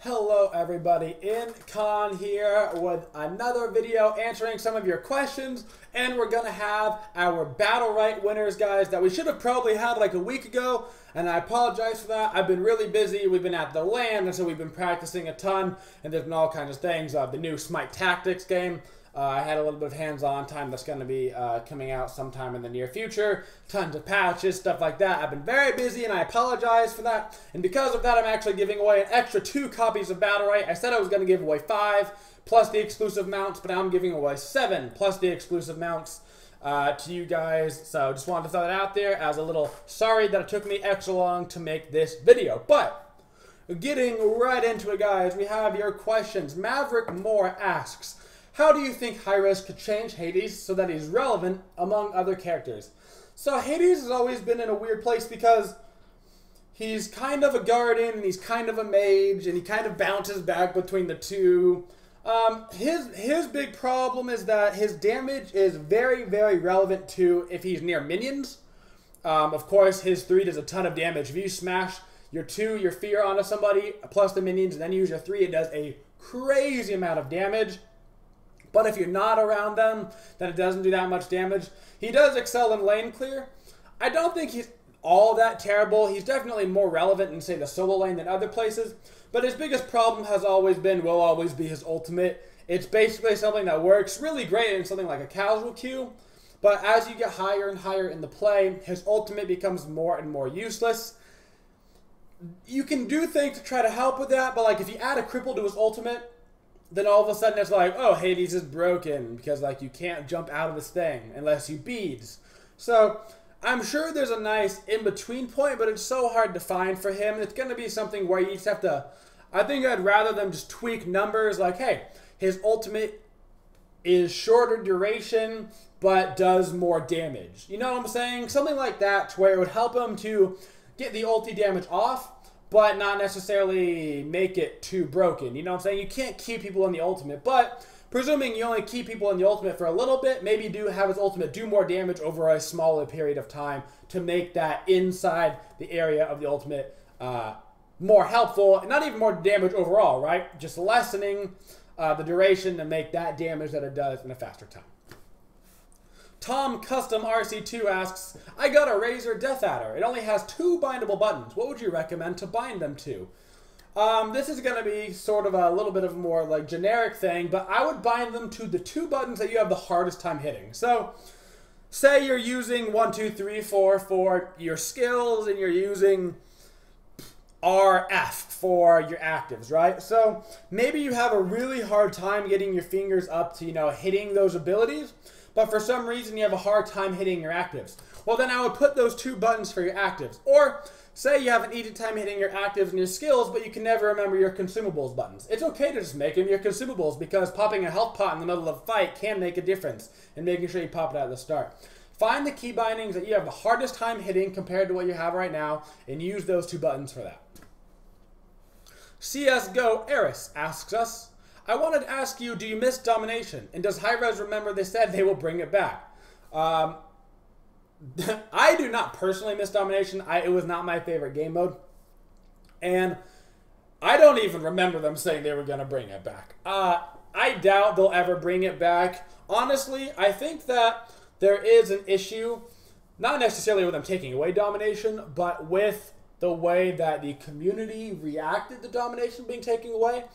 Hello everybody, Incon here with another video answering some of your questions, and we're gonna have our BATTLERITE winners, guys, that we should have probably had like a week ago, and I apologize for that. I've been really busy. We've been at the LAN, and so we've been practicing a ton, and there's been all kinds of things. The new Smite Tactics game. I had a little bit of hands-on time that's going to be coming out sometime in the near future. Tons of patches, stuff like that. I've been very busy, and I apologize for that. And because of that, I'm actually giving away an extra 2 copies of BATTLERITE. I said I was going to give away 5 plus the exclusive mounts, but now I'm giving away 7 plus the exclusive mounts to you guys. So just wanted to throw that out there as a little sorry that it took me extra long to make this video. But getting right into it, guys, we have your questions. Maverick Moore asks, how do you think Hi-Rez could change Hades so that he's relevant among other characters? So Hades has always been in a weird place because he's kind of a guardian and he's kind of a mage and he kind of bounces back between the two. His big problem is that his damage is very, very relevant to if he's near minions. Of course, his 3 does a ton of damage. If you smash your 2, your fear onto somebody, plus the minions, and then use your 3, it does a crazy amount of damage. But if you're not around them, then it doesn't do that much damage. He does excel in lane clear. I don't think he's all that terrible. He's definitely more relevant in, say, the solo lane than other places. But his biggest problem has always been, will always be his ultimate. It's basically something that works really great in something like a casual queue. But as you get higher and higher in the play, his ultimate becomes more and more useless. You can do things to try to help with that, but like if you add a cripple to his ultimate, then all of a sudden it's like, oh, Hades is broken because like you can't jump out of this thing unless you beads. So I'm sure there's a nice in-between point, but it's so hard to find for him. It's going to be something where you just have to, I think I'd rather them just tweak numbers like, hey, his ultimate is shorter duration but does more damage. You know what I'm saying? Something like that to where it would help him to get the ulti damage off, but not necessarily make it too broken. You know what I'm saying? You can't keep people in the ultimate, but presuming you only keep people in the ultimate for a little bit, maybe do have his ultimate do more damage over a smaller period of time to make that inside the area of the ultimate more helpful, and not even more damage overall, right? Just lessening the duration to make that damage that it does in a faster time. Tom Custom RC2 asks, I got a Razor Death Adder. It only has 2 bindable buttons. What would you recommend to bind them to? This is going to be sort of a little bit of a more like generic thing, but I would bind them to the 2 buttons that you have the hardest time hitting. So, say you're using 1, 2, 3, 4 for your skills, and you're using RF for your actives, right? So, maybe you have a really hard time getting your fingers up to, you know, hitting those abilities, but for some reason you have a hard time hitting your actives. Well, then I would put those 2 buttons for your actives. Or say you have an easy time hitting your actives and your skills, but you can never remember your consumables buttons. It's okay to just make them your consumables, because popping a health pot in the middle of a fight can make a difference in making sure you pop it at the start. Find the key bindings that you have the hardest time hitting compared to what you have right now, and use those 2 buttons for that. CSGO Eris asks us, I wanted to ask you, do you miss Domination? And does Hi-Rez remember they said they will bring it back? I do not personally miss Domination. It was not my favorite game mode. And I don't even remember them saying they were going to bring it back. I doubt they'll ever bring it back. Honestly, I think that there is an issue, not necessarily with them taking away Domination, but with the way that the community reacted to Domination being taken away.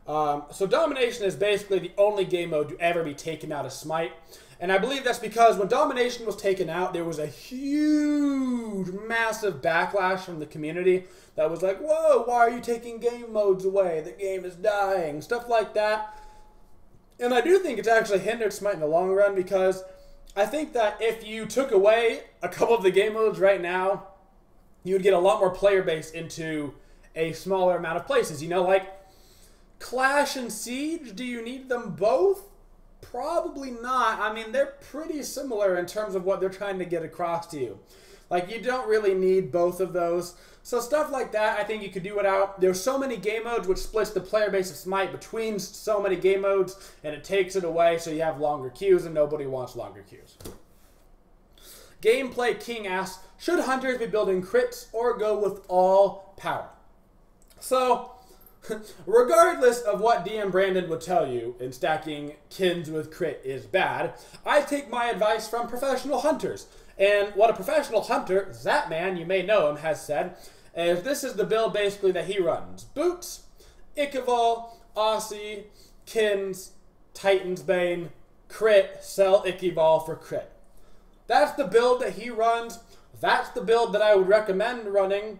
So Domination is basically the only game mode to ever be taken out of Smite. And I believe that's because when Domination was taken out, there was a huge, massive backlash from the community that was like, whoa, why are you taking game modes away? The game is dying. Stuff like that. And I do think it's actually hindered Smite in the long run, because I think that if you took away a couple of the game modes right now, you would get a lot more player base into a smaller amount of places. You know, like Clash and Siege, do you need them both? Probably not. I mean, they're pretty similar in terms of what they're trying to get across to you. Like, you don't really need both of those. So stuff like that, I think you could do without. There's so many game modes, which splits the player base of Smite between so many game modes, and it takes it away, so you have longer queues, and nobody wants longer queues. Gameplay King asks, should hunters be building crits or go with all power? So Regardless of what DM Brandon would tell you in stacking kins with crit is bad, I take my advice from professional hunters. And what a professional hunter, Zatman, you may know him, has said, is this is the build basically that he runs. Boots, Ichaival, Aussie, Kins, Titan's Bane, crit, sell Ichaival for crit. That's the build that he runs. That's the build that I would recommend running.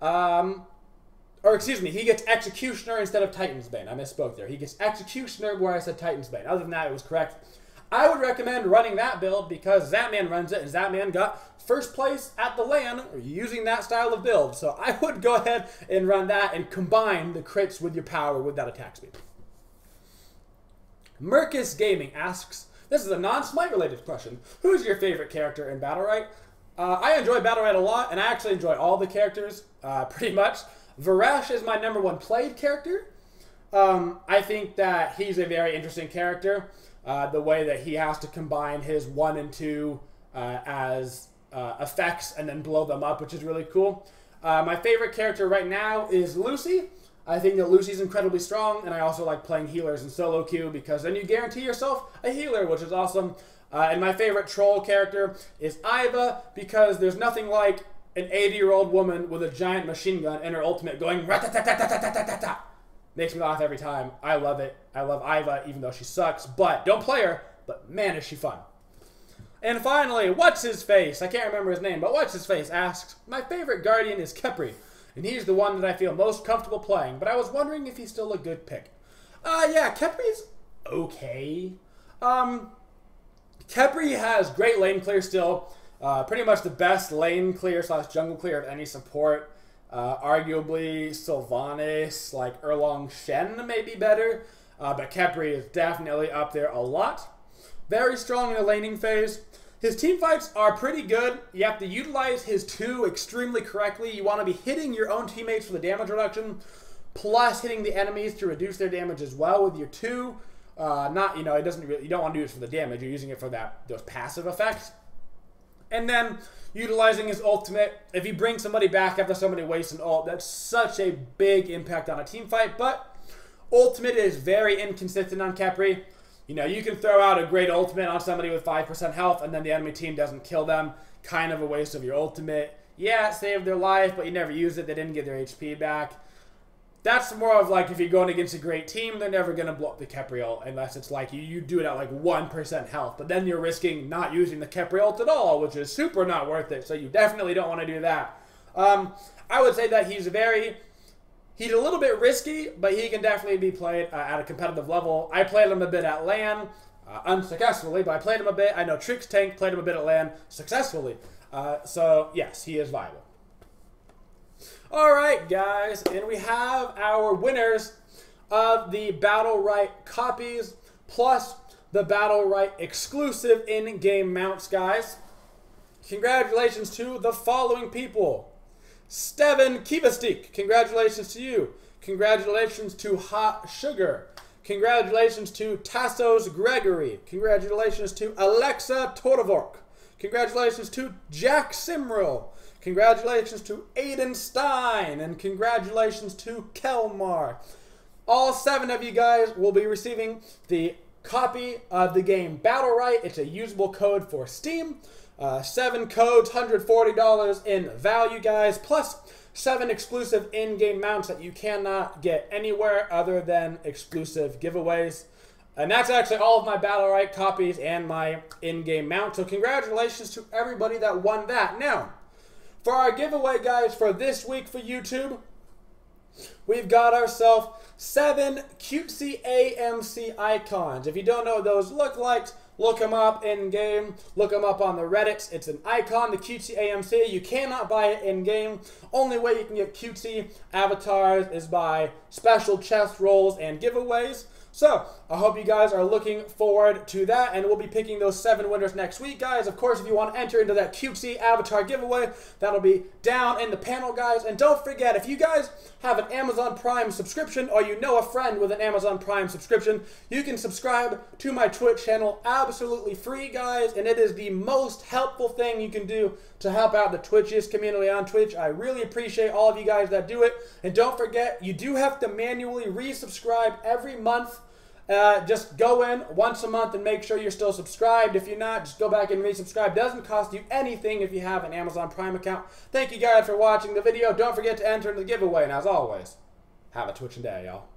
Or excuse me, he gets Executioner instead of Titan's Bane. I misspoke there. He gets Executioner where I said Titan's Bane. Other than that, it was correct. I would recommend running that build because Zatman runs it, and Zatman got first place at the LAN using that style of build. So I would go ahead and run that and combine the crits with your power with that attack speed. Mercus Gaming asks, this is a non-Smite related question. Who's your favorite character in BattleRite? I enjoy BattleRite a lot, and I actually enjoy all the characters, pretty much. Varesh is my #1 played character. I think that he's a very interesting character. The way that he has to combine his 1 and 2 as effects and then blow them up, which is really cool. My favorite character right now is Lucy. I think that Lucy's incredibly strong, and I also like playing healers in solo queue because then you guarantee yourself a healer, which is awesome. And my favorite troll character is Iva because there's nothing like an 80-year-old woman with a giant machine gun and her ultimate going rat-ta-ta-ta-ta-ta-ta-ta-ta. Makes me laugh every time. I love it. I love Iva, even though she sucks. But don't play her. But man, is she fun. And finally, What's-His-Face? I can't remember his name, but What's-His-Face asks, my favorite Guardian is Khepri, and he's the one that I feel most comfortable playing, but I was wondering if he's still a good pick. Yeah, Khepri's okay. Khepri has great lane clear still. Pretty much the best lane clear / jungle clear of any support. Arguably Sylvanas, like Erlong Shen may be better, but Khepri is definitely up there a lot. Very strong in the laning phase. His team fights are pretty good. You have to utilize his 2 extremely correctly. You want to be hitting your own teammates for the damage reduction, plus hitting the enemies to reduce their damage as well with your 2. Not, you know, it doesn't really, you don't want to do this for the damage. You're using it for those passive effects. And then utilizing his ultimate. If you bring somebody back after somebody wastes an ult, that's such a big impact on a team fight. But ultimate is very inconsistent on Khepri. You know, you can throw out a great ultimate on somebody with 5% health and then the enemy team doesn't kill them. Kind of a waste of your ultimate. Yeah, it saved their life, but you never use it. They didn't get their HP back. That's more of like if you're going against a great team, they're never going to blow up the Khepri ult unless it's like you do it at like 1% health. But then you're risking not using the Khepri ult at all, which is super not worth it. So you definitely don't want to do that. I would say that he's a little bit risky, but he can definitely be played at a competitive level. I played him a bit at LAN, unsuccessfully, but I played him a bit. I know Trix Tank played him a bit at LAN successfully. So yes, he is viable. Alright guys, and we have our winners of the BattleRite copies, plus the BattleRite exclusive in-game mounts, guys. Congratulations to the following people. Steven Kivastik, congratulations to you. Congratulations to Hot Sugar. Congratulations to Tassos Gregory. Congratulations to Alexa Todovork. Congratulations to Jack Simril. Congratulations to Aiden Stein, and congratulations to Kelmar. All 7 of you guys will be receiving the copy of the game BattleRite. It's a usable code for Steam. 7 codes, $140 in value, guys, plus 7 exclusive in-game mounts that you cannot get anywhere other than exclusive giveaways. And that's actually all of my BattleRite copies and my in-game mount. So congratulations to everybody that won that. Now, for our giveaway, guys, for this week for YouTube, we've got ourselves 7 CUTESY AMC icons. If you don't know what those look like, look them up in-game. Look them up on the Reddits. It's an icon, the CUTESY AMC. You cannot buy it in-game. Only way you can get CUTESY avatars is by special chest rolls and giveaways. So, I hope you guys are looking forward to that, and we'll be picking those 7 winners next week, guys. Of course, if you want to enter into that CUTESY avatar giveaway, that'll be down in the panel, guys. And don't forget, if you guys have an Amazon Prime subscription, or you know a friend with an Amazon Prime subscription, you can subscribe to my Twitch channel absolutely free, guys, and it is the most helpful thing you can do to help out the Twitchiest community on Twitch. I really appreciate all of you guys that do it. And don't forget, you do have to manually resubscribe every month. Just go in once a month and make sure you're still subscribed. If you're not, just go back and resubscribe. Doesn't cost you anything if you have an Amazon Prime account. Thank you guys for watching the video. Don't forget to enter in the giveaway. And as always, have a twitching day, y'all.